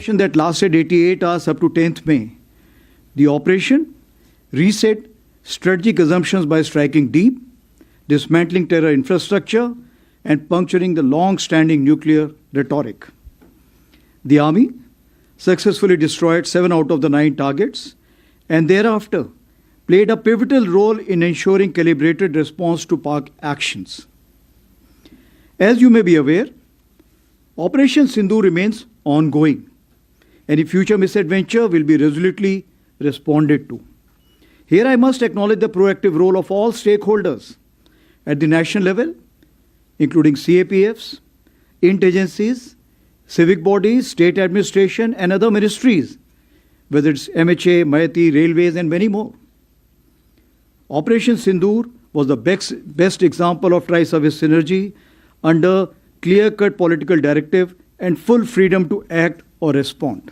operation that lasted 88 hours up to 10th May. The operation reset strategic assumptions by striking deep, dismantling terror infrastructure, and puncturing the long-standing nuclear rhetoric. The army successfully destroyed 7 out of the 9 targets and thereafter played a pivotal role in ensuring calibrated response to Pak actions. As you may be aware, Operation Sindhu remains ongoing. Any future misadventure will be resolutely responded to. Here I must acknowledge the proactive role of all stakeholders at the national level, including CAPFs, agencies, civic bodies, state administration, and other ministries, whether it's MHA, Maiti, Railways, and many more. Operation Sindoor was the best example of tri-service synergy under clear-cut political directive and full freedom to act or respond.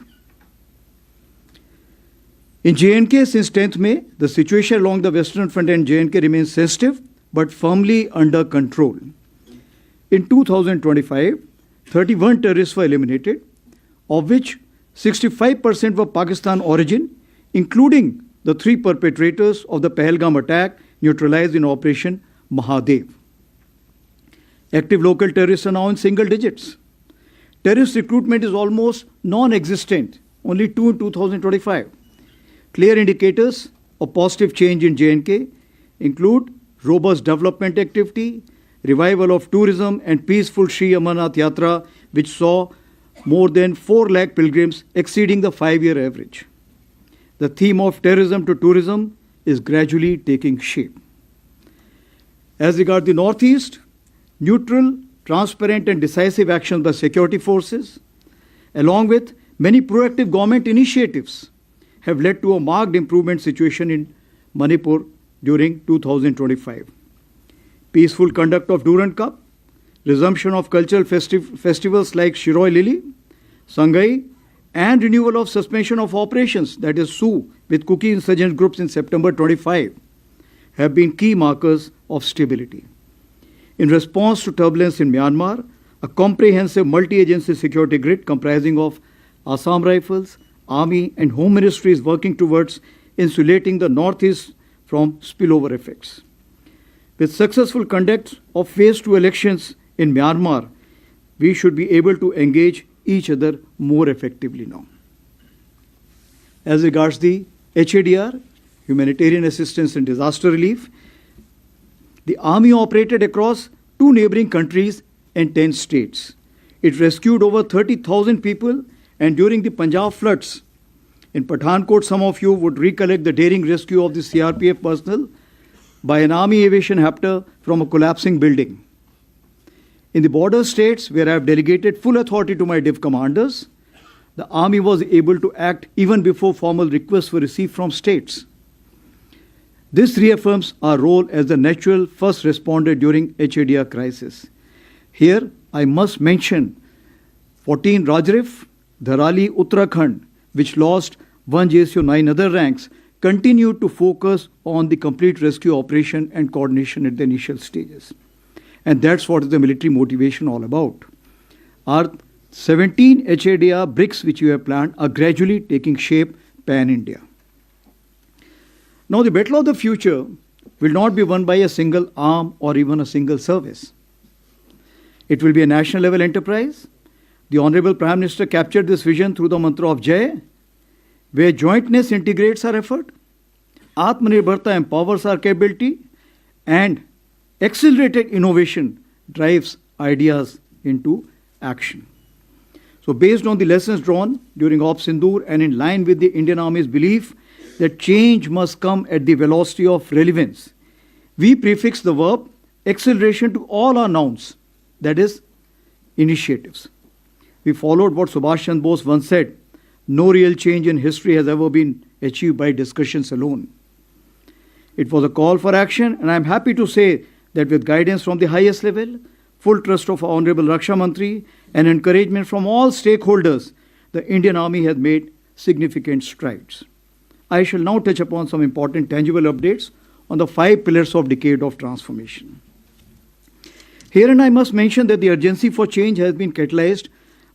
In J&K, since 10th May, the situation along the Western Front and J&K remains sensitive but firmly under control. In 2025, 31 terrorists were eliminated, of which 65% were Pakistan origin, including the 3 perpetrators of the Pahalgam attack neutralized in Operation Mahadev. Active local terrorists are now in single digits. Terrorist recruitment is almost non-existent, only 2 in 2025. Clear indicators of positive change in J&K include robust development activity, revival of tourism, and peaceful Sri Amarnath Yatra, which saw more than 4 lakh pilgrims, exceeding the 5-year average. The theme of terrorism to tourism is gradually taking shape. As regards the Northeast, neutral, transparent, and decisive actions by security forces, along with many proactive government initiatives, have led to a marked improvement situation in Manipur during 2025. Peaceful conduct of Durand Cup, resumption of cultural festivals like Shiroi Lili, Sangai, and renewal of suspension of operations, that is SU, with Kuki insurgent groups in September 25, have been key markers of stability. In response to turbulence in Myanmar, a comprehensive multi-agency security grid comprising of Assam Rifles, Army, and Home Ministry is working towards insulating the Northeast from spillover effects. With successful conduct of Phase 2 elections in Myanmar, we should be able to engage each other more effectively now. As regards the HADR, Humanitarian Assistance and Disaster Relief, the Army operated across 2 neighboring countries and 10 states. It rescued over 30,000 people, and during the Punjab floods in Pathankot, some of you would recollect the daring rescue of the CRPF personnel by an Army aviation helicopter from a collapsing building. In the border states, where I have delegated full authority to my div commanders, the Army was able to act even before formal requests were received from states. This reaffirms our role as the natural first responder during HADR crisis. Here, I must mention 14 Rajrif, Dharali, Uttarakhand, which lost 1 JSU 9 other ranks, continued to focus on the complete rescue operation and coordination at the initial stages. And that's what is the military motivation all about. Our 17 HADR bricks which we have planned are gradually taking shape pan-India. Now the battle of the future will not be won by a single arm or even a single service. It will be a national level enterprise. The Honorable Prime Minister captured this vision through the mantra of Jai, where jointness integrates our effort, Atmanirbharta empowers our capability, and accelerated innovation drives ideas into action. So based on the lessons drawn during Op Sindoor and in line with the Indian Army's belief that change must come at the velocity of relevance, we prefix the verb acceleration to all our nouns, that is, initiatives. We followed what Subhash Chandra Bose once said, no real change in history has ever been achieved by discussions alone. It was a call for action, and I am happy to say that with guidance from the highest level, full trust of our Honorable Raksha Mantri, and encouragement from all stakeholders, the Indian Army has made significant strides. I shall now touch upon some important tangible updates on the 5 pillars of decade of transformation. Herein I must mention that the urgency for change has been catalyzed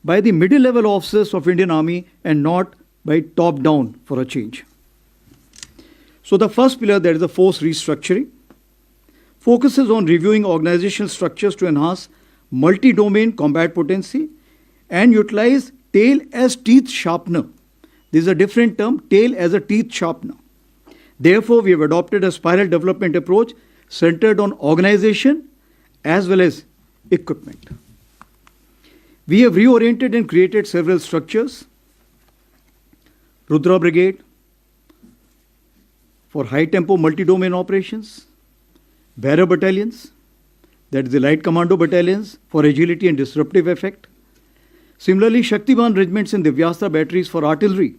by the middle level officers of Indian Army and not by top down for a change. So the first pillar, that is the force restructuring, focuses on reviewing organizational structures to enhance multi-domain combat potency and utilize tail as teeth sharpener. This is a different term, tail as a teeth sharpener. Therefore, we have adopted a spiral development approach centered on organization as well as equipment. We have reoriented and created several structures. Rudra Brigade for high-tempo multi-domain operations, bearer battalions, that is the light commando battalions for agility and disruptive effect. Similarly, Shaktiman regiments and Divyastra batteries for artillery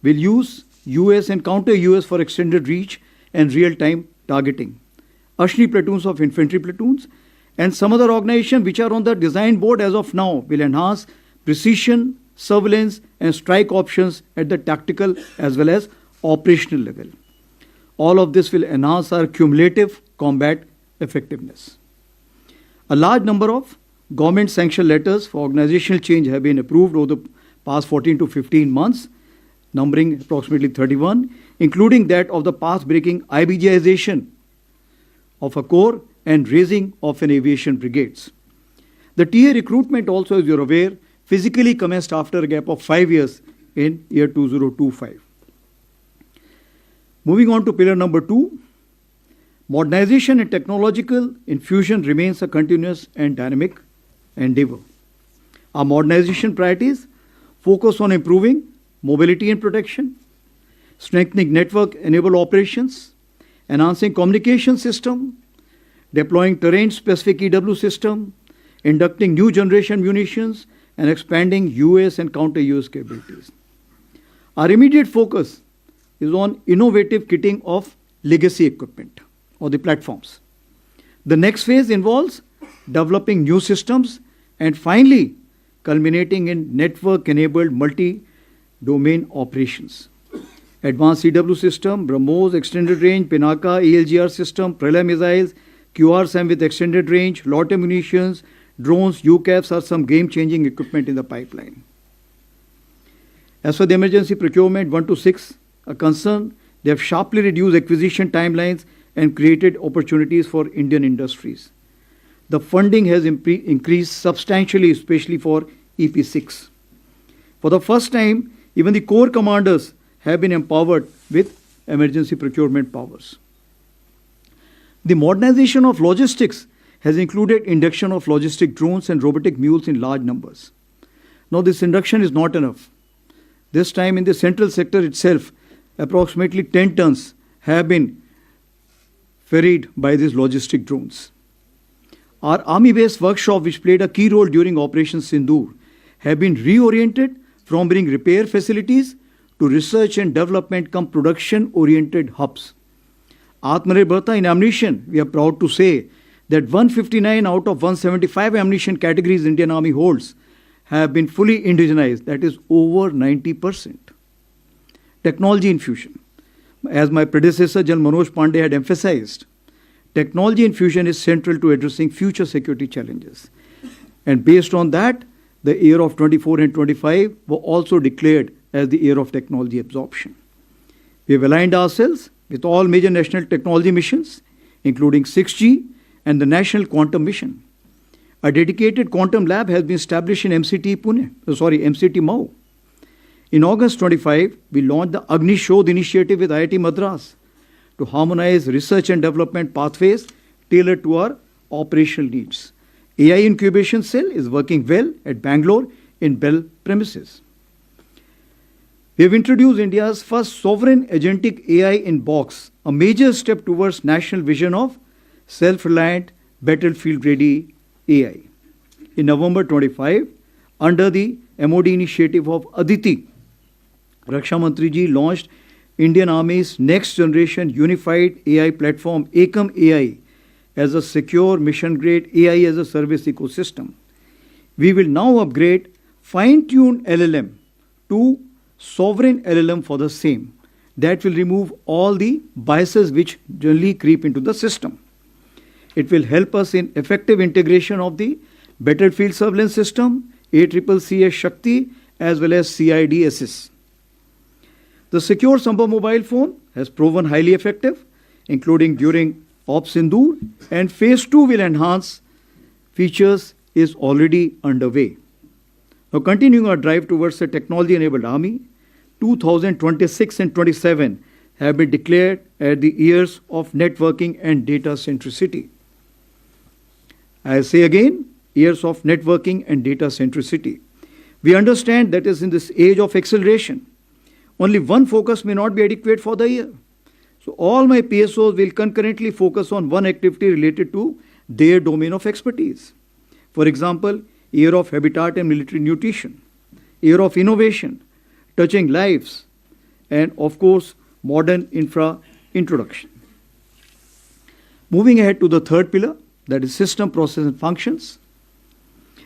will use US and counter-US for extended reach and real-time targeting. Ashni platoons of infantry platoons and some other organizations which are on the design board as of now will enhance precision, surveillance and strike options at the tactical as well as operational level. All of this will enhance our cumulative combat effectiveness. A large number of government sanctioned letters for organizational change have been approved over the past 14 to 15 months, numbering approximately 31, including that of the path-breaking IBJization of a corps and raising of an aviation brigades. The TA recruitment also, as you're aware, physically commenced after a gap of 5 years in year 2025. Moving on to pillar number 2, modernization and technological infusion remains a continuous and dynamic endeavor. Our modernization priorities focus on improving mobility and protection, strengthening network-enabled operations, enhancing communication system, deploying terrain-specific EW system, inducting new generation munitions, and expanding US and counter-US capabilities. Our immediate focus is on innovative kitting of legacy equipment or the platforms. The next phase involves developing new systems and finally culminating in network-enabled multi-domain operations. Advanced EW system, BrahMos, extended range, Pinaka, ELGR system, Pralay missiles, QR-SAM with extended range, Lotte munitions, drones, UCAVs are some game-changing equipment in the pipeline. As for the emergency procurement 1 to 6 are concerned, they have sharply reduced acquisition timelines and created opportunities for Indian industries. The funding has increased substantially, especially for EP6. For the first time, even the corps commanders have been empowered with emergency procurement powers. The modernization of logistics has included induction of logistic drones and robotic mules in large numbers. Now, this induction is not enough. This time in the central sector itself, approximately 10 tons have been ferried by these logistic drones. Our army-based workshop, which played a key role during Operation Sindoor, have been reoriented from being repair facilities to research and development come production-oriented hubs. Atmanirbharta in ammunition, we are proud to say that 159 out of 175 ammunition categories Indian Army holds have been fully indigenized, that is over 90%. Technology infusion. As my predecessor, General Manoj Pandey, had emphasized, technology infusion is central to addressing future security challenges. And based on that, the year of 24 and 25 were also declared as the year of technology absorption. We have aligned ourselves with all major national technology missions, including 6G and the National Quantum Mission. A dedicated quantum lab has been established in MCT Mau. In August 25, we launched the Agni Shodh initiative with IIT Madras to harmonize research and development pathways tailored to our operational needs. AI incubation cell is working well at Bangalore in Bell premises. We have introduced India's first sovereign agentic AI in box, a major step towards national vision of self-reliant, battlefield-ready AI. In November 25, under the MOD initiative of Aditi, Raksha Mantri ji launched Indian Army's next generation unified AI platform, Ekam AI, as a secure mission-grade AI as a service ecosystem. We will now upgrade fine-tuned LLM to sovereign LLM for the same. That will remove all the biases which generally creep into the system. It will help us in effective integration of the battlefield surveillance system, ACCC Shakti as well as CIDSS. The secure Sambhav mobile phone has proven highly effective, including during Op Sindoor, and Phase 2 will enhance features is already underway. Now, continuing our drive towards a technology-enabled army, 2026 and 27 have been declared as the years of networking and data centricity. I say again, years of networking and data centricity. We understand that is in this age of acceleration, only one focus may not be adequate for the year. So all my PSOs will concurrently focus on one activity related to their domain of expertise. For example, year of habitat and military nutrition, year of innovation, touching lives, and of course, modern infra introduction. Moving ahead to the third pillar, that is system, process, and functions.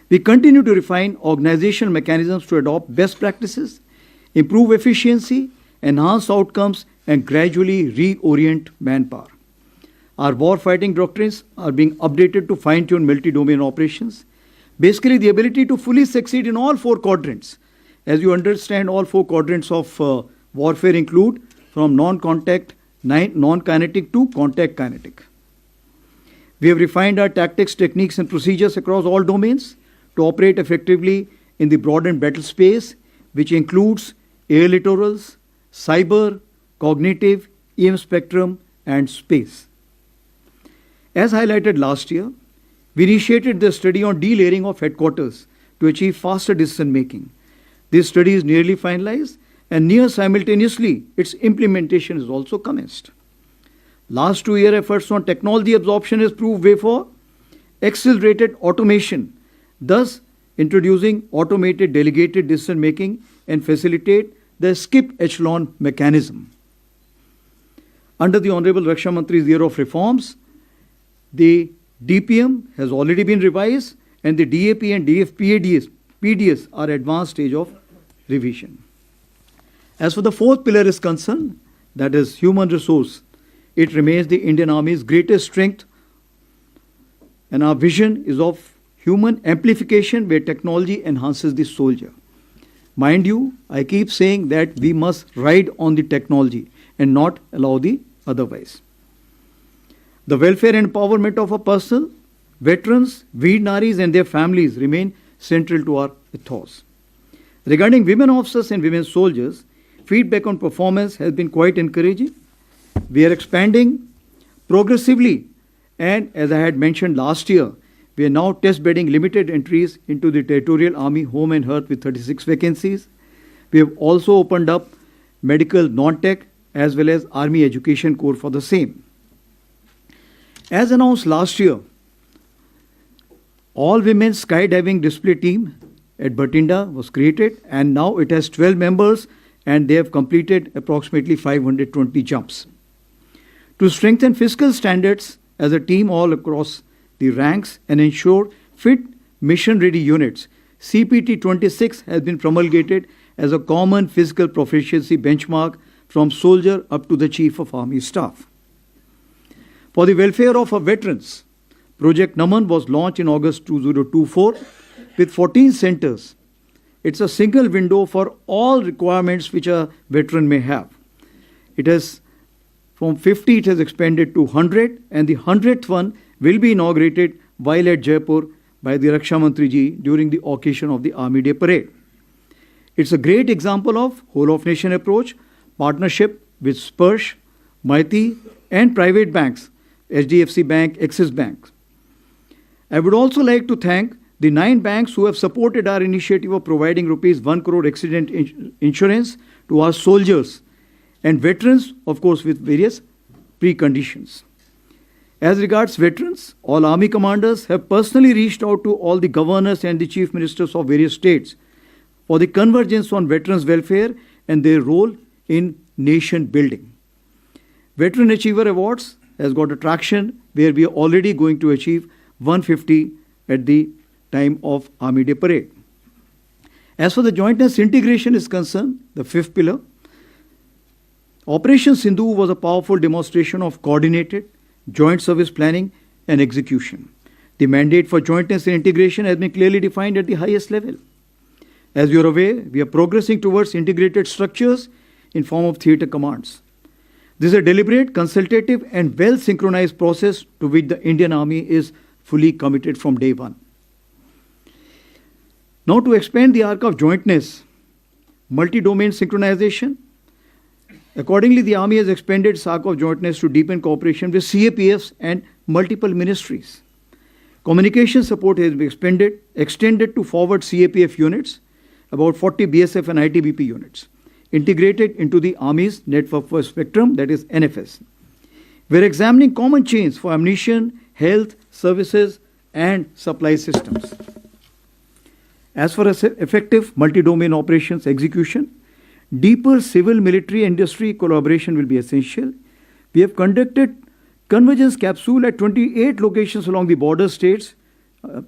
We continue to refine organizational mechanisms to adopt best practices, improve efficiency, enhance outcomes, and gradually reorient manpower. Our warfighting doctrines are being updated to fine-tune multi-domain operations. Basically, the ability to fully succeed in all four quadrants. As you understand, all four quadrants of warfare include from non-contact, non-kinetic to contact kinetic. We have refined our tactics, techniques, and procedures across all domains to operate effectively in the broadened battle space, which includes air littorals, cyber, cognitive, EM spectrum, and space. As highlighted last year, we initiated the study on delayering of headquarters to achieve faster decision making. This study is nearly finalized, and near simultaneously, its implementation is also commenced. Last 2 year efforts on technology absorption has proved way for accelerated automation, thus introducing automated delegated decision making and facilitate the skip echelon mechanism. Under the Honorable Raksha Mantri's year of reforms, the DPM has already been revised and the DAP and PDS are advanced stage of revision. As for the fourth pillar is concerned, that is human resource, it remains the Indian Army's greatest strength, and our vision is of human amplification where technology enhances the soldier. Mind you, I keep saying that we must ride on the technology and not allow the otherwise. The welfare and empowerment of our personnel, veterans, Veer Naris and their families remain central to our ethos. Regarding women officers and women soldiers, feedback on performance has been quite encouraging. We are expanding progressively, and as I had mentioned last year, we are now test bedding limited entries into the Territorial Army Home and Hearth with 36 vacancies. We have also opened up medical non-tech as well as Army Education Corps for the same. As announced last year, all women skydiving display team at Bhatinda was created, and now it has 12 members and they have completed approximately 520 jumps. To strengthen fiscal standards as a team all across the ranks and ensure fit mission-ready units, CPT 26 has been promulgated as a common physical proficiency benchmark from soldier up to the Chief of Army Staff. For the welfare of our veterans, Project Naman was launched in August 2024 with 14 centers. It's a single window for all requirements which a veteran may have. It has from 50 it has expanded to 100, and the 100th one will be inaugurated while at Jaipur by the Raksha Mantri ji during the occasion of the Army Day Parade. It's a great example of whole of nation approach, partnership with Sparsh, Maiti and private banks, HDFC Bank, Axis Bank. I would also like to thank the 9 banks who have supported our initiative of providing rupees 1 crore accident insurance to our soldiers and veterans, of course, with various preconditions. As regards veterans, all army commanders have personally reached out to all the governors and the chief ministers of various states for the convergence on veterans' welfare and their role in nation building. Veteran Achiever Awards has got a traction where we are already going to achieve 150 at the time of Army Day Parade. As for the jointness integration is concerned, the fifth pillar, Operation Sindhu was a powerful demonstration of coordinated joint service planning and execution. The mandate for jointness and integration has been clearly defined at the highest level. As you are aware, we are progressing towards integrated structures in form of theatre commands. This is a deliberate, consultative and well-synchronized process to which the Indian Army is fully committed from day one. Now to expand the arc of jointness, multi-domain synchronization, accordingly the Army has expanded its arc of jointness to deepen cooperation with CAPFs and multiple ministries. Communication support has been extended to forward CAPF units, about 40 BSF and ITBP units, integrated into the Army's Network for Spectrum, that is NFS. We are examining common chains for ammunition, health, services, and supply systems. As for effective multi-domain operations execution, deeper civil-military industry collaboration will be essential. We have conducted convergence capsule at 28 locations along the border states,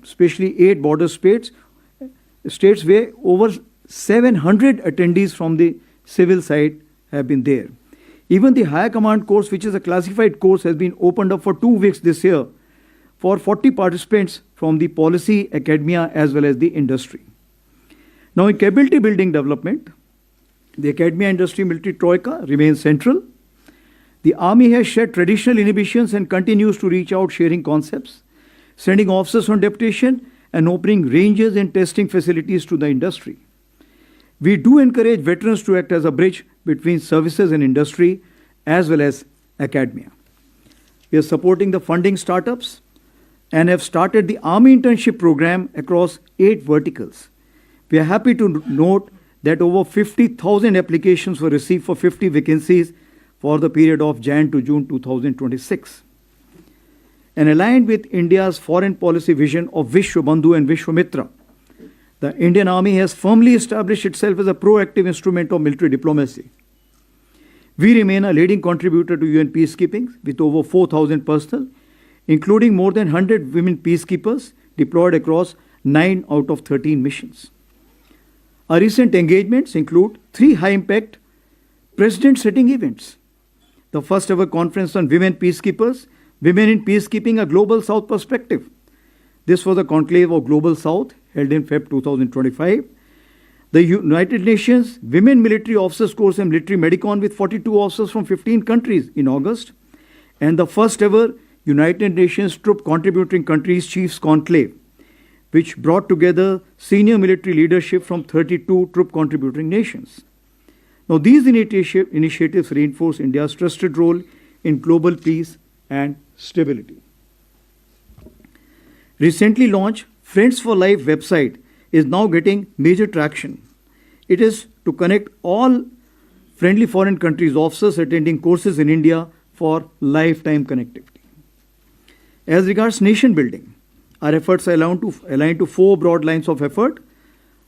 especially 8 border states where over 700 attendees from the civil side have been there. Even the Higher Command course, which is a classified course, has been opened up for 2 weeks this year for 40 participants from the policy, academia, as well as the industry. Now, in capability building development, the academia industry military troika remains central. The Army has shed traditional inhibitions and continues to reach out, sharing concepts, sending officers on deputation, and opening ranges and testing facilities to the industry. We do encourage veterans to act as a bridge between services and industry, as well as academia. We are supporting the funding startups and have started the Army internship program across 8 verticals. We are happy to note that over 50,000 applications were received for 50 vacancies for the period of Jan to June 2026. And aligned with India's foreign policy vision of Vishwabandhu and Vishwamitra, the Indian Army has firmly established itself as a proactive instrument of military diplomacy. We remain a leading contributor to UN peacekeeping with over 4,000 personnel, including more than 100 women peacekeepers deployed across 9 out of 13 missions. Our recent engagements include 3 high-impact president-setting events. The first ever conference on women peacekeepers, Women in Peacekeeping, a Global South Perspective. This was a conclave of Global South held in Feb 2025. The United Nations Women Military Officers Course and Military Medicon with 42 officers from 15 countries in August. And the first ever United Nations Troop Contributing Countries Chiefs Conclave, which brought together senior military leadership from 32 troop contributing nations. Now, these initiatives reinforce India's trusted role in global peace and stability. Recently launched Friends for Life website is now getting major traction. It is to connect all friendly foreign countries' officers attending courses in India for lifetime connectivity. As regards nation building, our efforts are aligned to 4 broad lines of effort: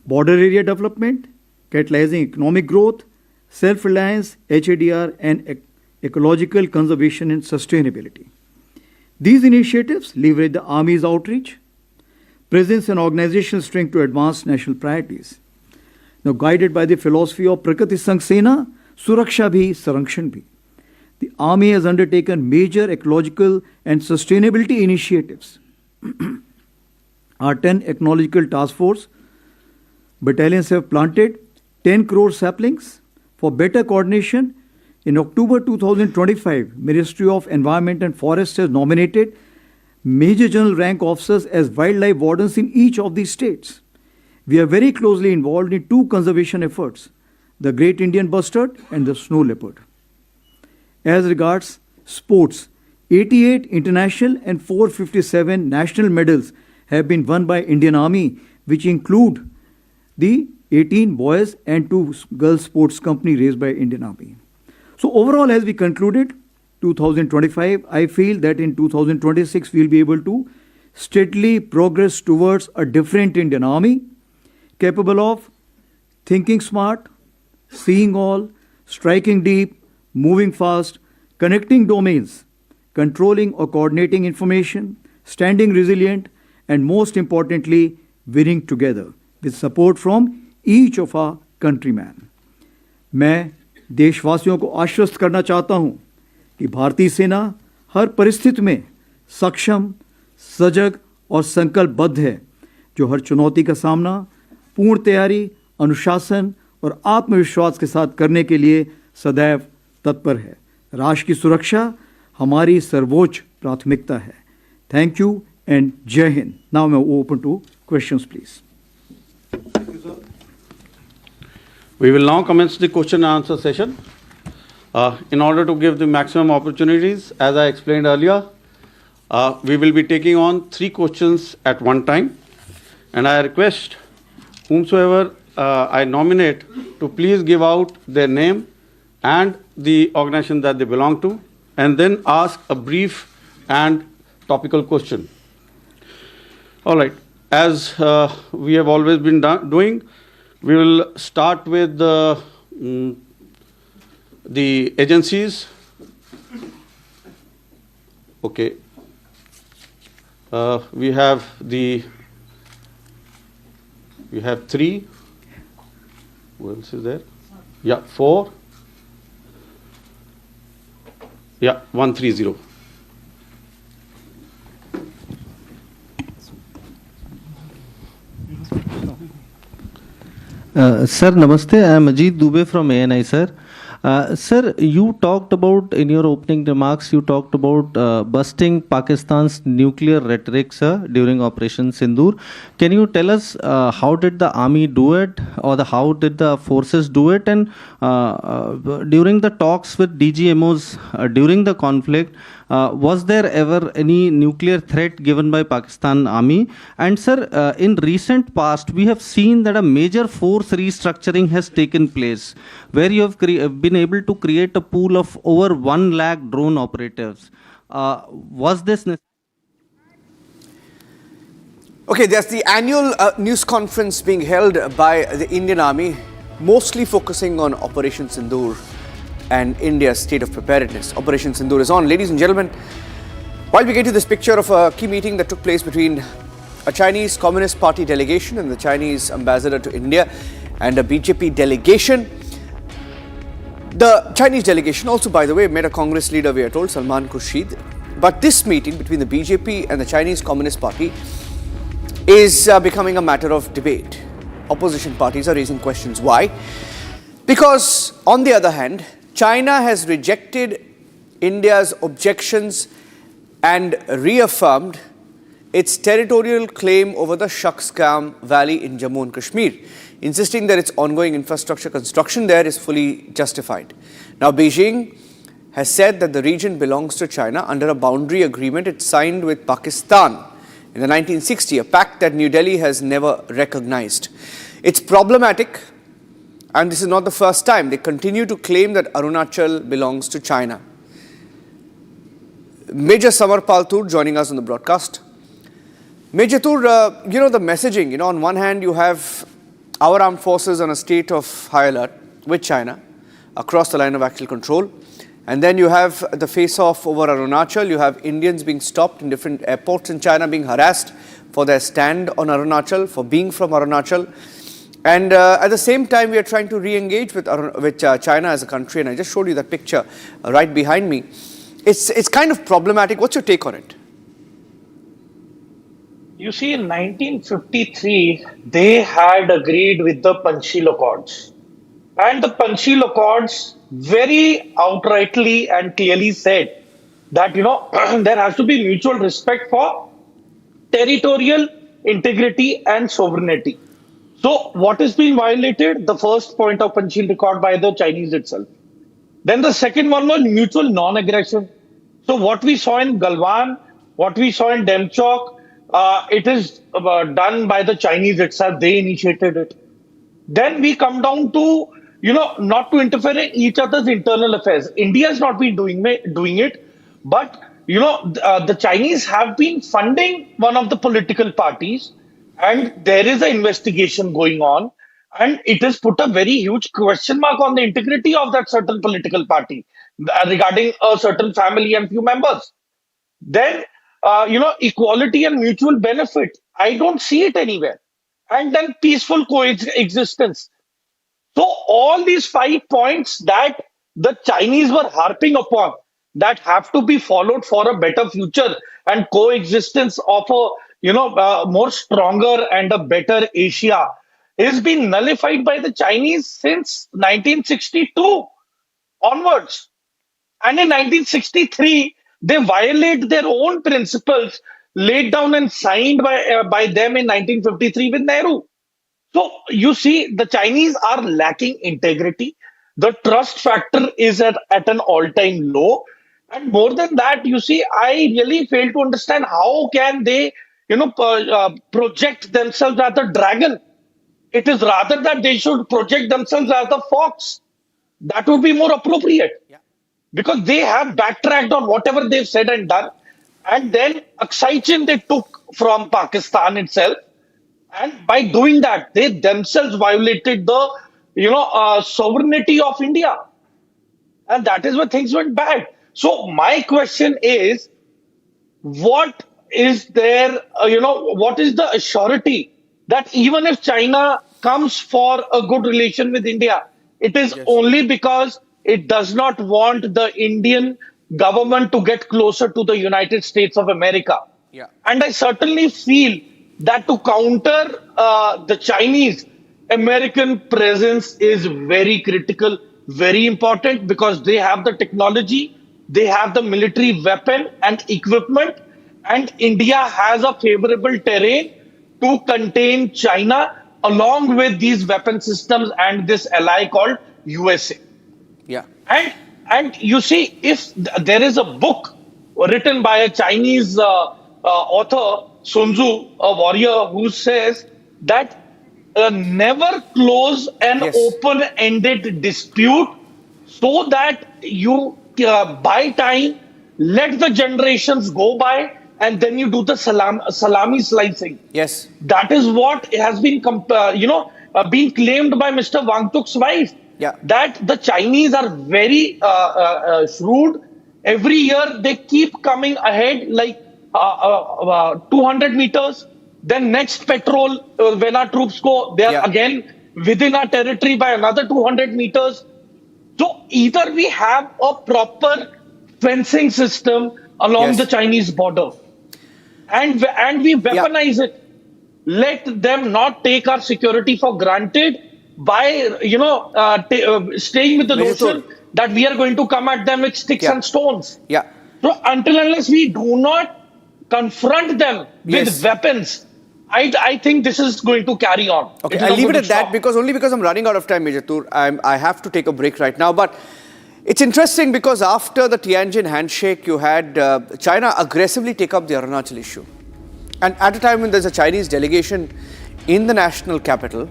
border area development, catalyzing economic growth, self-reliance, HADR, and ecological conservation and sustainability. These initiatives leverage the Army's outreach, presence and organizational strength to advance national priorities. Now, guided by the philosophy of Prakriti Sang Sena, Suraksha Bhi, Sarakshan Bhi, the Army has undertaken major ecological and sustainability initiatives. Our 10 ecological task force battalions have planted 10 crore saplings for better coordination. In October 2025, Ministry of Environment and Forests has nominated Major General rank officers as wildlife wardens in each of these states. We are very closely involved in 2 conservation efforts, the Great Indian Bustard and the Snow Leopard. As regards sports, 88 international and 457 national medals have been won by Indian Army, which include the 18 boys and 2 girls sports company raised by Indian Army. So overall, as we concluded 2025, I feel that in 2026 we will be able to steadily progress towards a different Indian Army, capable of thinking smart, seeing all, striking deep, moving fast, connecting domains, controlling or coordinating information, standing resilient, and most importantly, winning together with support from each of our countrymen. मैं देशवासियों को आश्वस्त करना चाहता हूं कि भारतीय सेना हर परिस्थिति में सक्षम, सजग और संकल्पबद्ध है, जो हर चुनौती का सामना पूर्ण तैयारी अनुशासन और आत्मविश्वास के साथ करने के लिए सदैव तत्पर है। राष्ट्र की सुरक्षा हमारी सर्वोच्च प्राथमिकता है। थैंक यू एंड जय हिंद। नाउ मैं open two questions please. We will now commence the question and answer session. In order to give the maximum opportunities, as I explained earlier, we will be taking on 3 questions at one time. And I request whomsoever I nominate to please give out their name and the organization that they belong to, and then ask a brief and topical question. All right. As we have always been doing, we will start with the agencies. Okay. We have 3. Who else is there? Yeah, 4. Yeah, 130. Sir, Namaste. I am Ajit Dubey from ANI, sir. Sir, you talked about, in your opening remarks, you talked about busting Pakistan's nuclear rhetoric, sir, during Operation Sindoor. Can you tell us how did the army do it, or how did the forces do it? And during the talks with DGMOs during the conflict, was there ever any nuclear threat given by Pakistan army? And sir, in recent past, we have seen that a major force restructuring has taken place, where you have been able to create a pool of over 1 lakh drone operatives. Was this necessary? Okay, there's the annual news conference being held by the Indian Army, mostly focusing on Operation Sindoor and India's state of preparedness. Operation Sindoor is on. Ladies and gentlemen, while we get to this picture of a key meeting that took place between a Chinese Communist Party delegation and the Chinese ambassador to India and a BJP delegation. The Chinese delegation also, by the way, met a Congress leader, we are told, Salman Khurshid. But this meeting between the BJP and the Chinese Communist Party is becoming a matter of debate. Opposition parties are raising questions. Why? Because, on the other hand, China has rejected India's objections and reaffirmed its territorial claim over the Shaksgam Valley in Jammu and Kashmir, insisting that its ongoing infrastructure construction there is fully justified. Now, Beijing has said that the region belongs to China under a boundary agreement it signed with Pakistan in the 1960s, a pact that New Delhi has never recognized. It's problematic, and this is not the first time. They continue to claim that Arunachal belongs to China. Major Samar Paltur joining us on the broadcast. Major Tur, the messaging, on one hand you have our armed forces on a state of high alert with China across the line of actual control. And then you have the face-off over Arunachal. You have Indians being stopped in different airports in China, being harassed for their stand on Arunachal, for being from Arunachal. And at the same time, we are trying to re-engage with China as a country. And I just showed you that picture right behind me. It's kind of problematic. What's your take on it? You see, in 1953, they had agreed with the Panchsheel Accords. And the Panchsheel Accords very outrightly and clearly said that, there has to be mutual respect for territorial integrity and sovereignty. So what is being violated? The first point of Panchsheel Accord by the Chinese itself. Then the second one was mutual non-aggression. So what we saw in Galwan, what we saw in Demchok, it is done by the Chinese itself. They initiated it. Then we come down to, not to interfere in each other's internal affairs. India has not been doing it, but, the Chinese have been funding one of the political parties, and there is an investigation going on, and it has put a very huge question mark on the integrity of that certain political party regarding a certain family and few members. Then, equality and mutual benefit. I don't see it anywhere. And then peaceful coexistence. So all these 5 points that the Chinese were harping upon that have to be followed for a better future and coexistence of a, more stronger and a better Asia. is been nullified by the Chinese since 1962 onwards. And in 1963, they violate their own principles laid down and signed by them in 1953 with Nehru. So you see, the Chinese are lacking integrity. The trust factor is at an all-time low. And more than that, you see, I really fail to understand how can they, project themselves as a dragon. It is rather that they should project themselves as a fox. That would be more appropriate. Yeah. Because they have backtracked on whatever they've said and done. And then oxygen they took from Pakistan itself. And by doing that, they themselves violated the, sovereignty of India. And that is where things went bad. So my question is, what is there, what is the surety that even if China comes for a good relation with India, it is only because it does not want the Indian government to get closer to the United States of America. Yeah. And I certainly feel that to counter the Chinese, American presence is very critical, very important, because they have the technology, they have the military weapon and equipment, and India has a favorable terrain to contain China along with these weapon systems and this ally called USA. Yeah. And you see, if there is a book written by a Chinese author, Sun Tzu, a warrior, who says that never close an Yes. open-ended dispute, so that you buy time, let the generations go by, and then you do the salami slicing. Yes. That is what has been, being claimed by Mr. Wangchuk's wife. Yeah. That the Chinese are very shrewd. Every year they keep coming ahead like 200 meters. Then next patrol, when our troops go, they are Yeah. again within our territory by another 200 meters. So either we have a proper fencing system along Yes. the Chinese border, and we weaponize it. Let them not take our security for granted by staying with the Major notion Tour. that we are going to come at them with sticks Yeah. and stones. Yeah. So until unless we do not confront them with Yes. weapons, I think this is going to carry on. Okay, is I'll not leave it going at to that stop. because I'm running out of time, Major Tur. I have to take a break right now. But it's interesting because after the Tianjin handshake, you had China aggressively take up the Arunachal issue. And at a time when there's a Chinese delegation in the national capital,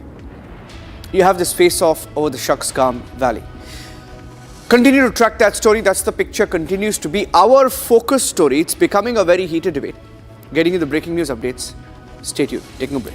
you have this face-off over the Shaksgam Valley. Continue to track that story. That's the picture continues to be our focus story. It's becoming a very heated debate. Getting you the breaking news updates. Stay tuned. Taking a break.